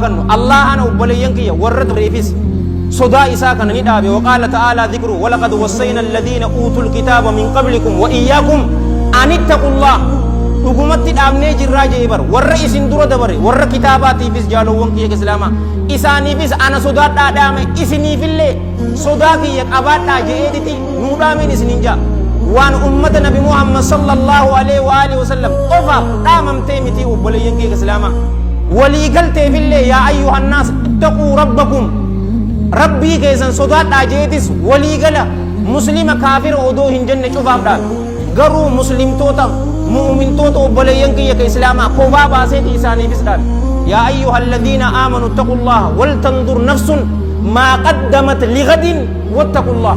كنو الله أنا وبليان كي ورد ريفيس صدا إساء كان ندابي وقال تعالى ذكره ولقد وصينا الذين أوتوا الكتاب من قبلكم وإياكم أن اتقوا الله حكومتي دامني جرا جيبر ور اسين دور دبر ور كتاباتي فيس جالوون كي اسلاما اساني فيس انا صدا دام اسني فيله صدا كي ابادا جيدتي نودامين اسنينجا وان امه نبي محمد صلى الله عليه واله وسلم اوفا دامم تيمتي وبلين كي اسلاما ولي قلت فيله يا ايها الناس اتقوا ربكم ربي كيسن صدا جيدس ولي قال مسلم كافر ودو هنجن شوف ابدا غرو مسلم توتا مؤمن توتو بلين كي كإسلاما كوبا باسيت إساني بسلام يا أيها الذين آمنوا اتقوا الله ولتنظر نفس ما قدمت لغد واتقوا الله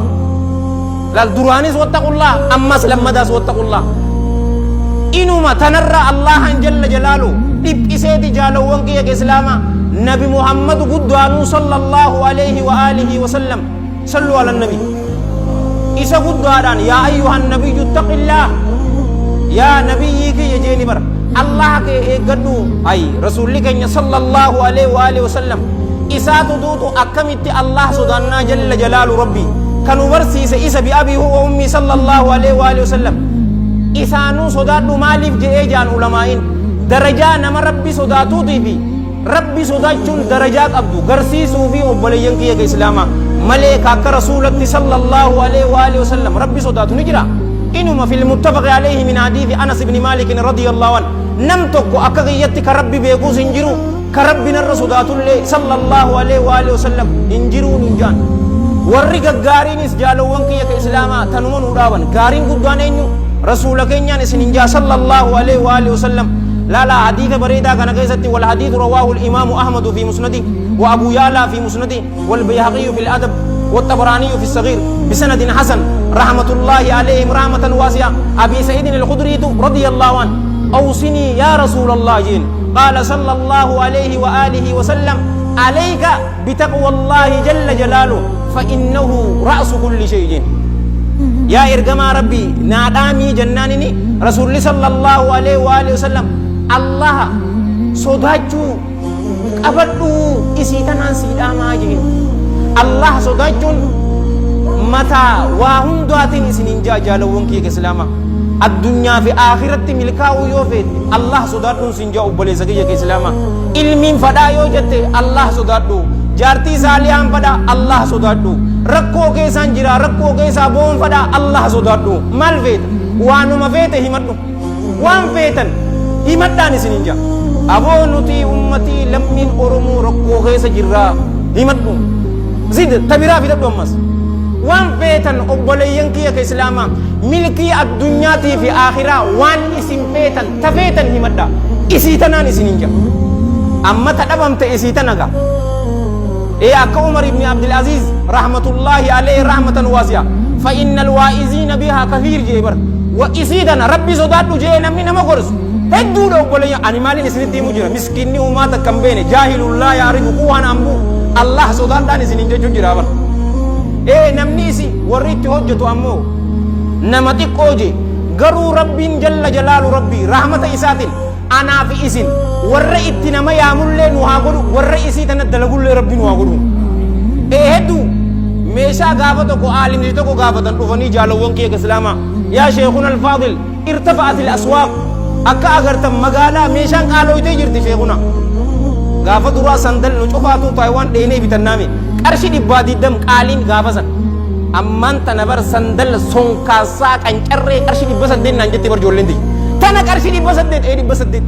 لا الدرانيس واتقوا الله أما سلم داس واتقوا الله إنما تنرى الله جل جلاله إبئسيت جالوان كي كإسلاما نبي محمد قدوانو صلى الله عليه وآله وسلم صلوا على النبي إسا قدوان يا أيها النبي اتق الله يا نبي كي يجيني بر الله كي يقدو أي رسول كي صلى الله عليه وآله وسلم إساتو دوتو أكمت الله سدانا جل جلال ربي كانوا برسيس إسا بأبي هو أمي صلى الله عليه وآله وسلم إسانو سدادو مالف جئجان علمائين درجان نما ربي سداتو ديبي ربي سداتون درجات أبدو غرسيسو في أبليين كي إسلاما مليكا كرسولك صلى الله عليه وآله وسلم ربي سداتو نجرا إنما في المتفق عليه من حديث أنس بن مالك رضي الله عنه نمتك أكغيت كربي بيقوس انجرو كربنا الرسول صلى الله عليه وآله وسلم انجرو ننجان ورق غارينيس جالوان كي كإسلاما تنمون وداوان غارين قدوان رسولك إنيانيس ننجا صلى الله عليه وآله وسلم لا حديث بريدا كان كيستي والحديث رواه الإمام أحمد في مسنده وأبو يالا في مسنده والبيهقي في الأدب والطبراني في الصغير بسند حسن رحمة الله عليهم رحمة واسعة أبي سعيد الخدري رضي الله عنه أوصني يا رسول الله جين قال صلى الله عليه وآله وسلم عليك بتقوى الله جل جلاله فإنه رأس كل شيء يا إرجما ربي نادامي جنانني رسول صلى الله عليه وآله وسلم الله صداجو أبدو إسيتنا سيداما جين الله صداجون متى وهم دواتين سنين جالوون كي كسلاما الدنيا في آخرة ملكاو يوفيت الله صداتون سنجا وبلي سكي كسلاما علمين فدا يوجت الله صداتو جارتي ساليان فدا الله صداتو ركو كيسان جرا ركو كيسا بون فدا الله صداتو مال فيت وانو ما فيت همتو وان فيتن همتاني سنين جا أبو نتي أمتي لمن أرمو ركو كيسا جرا همتو زيد تبرا في دبو أمس وان فيتن أبوليين كي كإسلاما ملكي الدنيا في آخرة وان اسم فيتن تفيتن همدا إسيتنا نسنينجا أما تدبم تإسيتنا إيه أكا عمر بن عبد العزيز رحمة الله عليه رحمة واسعة فإن الوائزين بها كثير جيبر وإسيتنا ربي صداتو جينا من مغرس هدو لو بوليين أنمالي نسنتي مجرى مسكيني وما تكمبين جاهل الله يعرف قوان أمبو الله صداتنا نسنينجا جرابر namnisi warri itti hojjetu ammoo nama xiqqooje garuu rabbiin jalla jalaalu rabbi rahmata isaatiin anaa fi isin warra itti nama yaamullee nu haa godhu warra isii tana dalagullee rabbi nu haa godhu hedduu meeshaa gaafa tokko aalimni tokko gaafatan dhufanii jaalawwan kee islaamaa yaa sheekuna alfaadil irtafa'at al-aswaaq akka agartan magaalaa meeshaan qaalooytee jirti sheekuna gaafa duraa sandal nu cufaatu taayiwaan dheenee bitannaame qarshi dhibbaa diddam qaaliin gaafasan amman tana bar sandal sonkaasaa qancarree qarshi dhibba saddeet naan jette bar joolleenti tana qarshi dhibba saddeet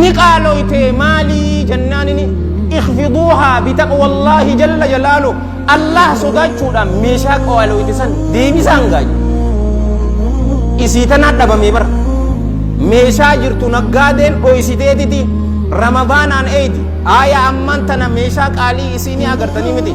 ni qaalooyte maalii jannaanini اخفضوها بتقوى الله جل جلاله الله صداچودان meeshaa qaalooyte san deebisaan gaaj isiitana dhabame bar meeshaa jirtu naggaadeen ooyisiteetiti ramadaanaan eeyti aya amman tana meeshaa qaalii isiini agartanii miti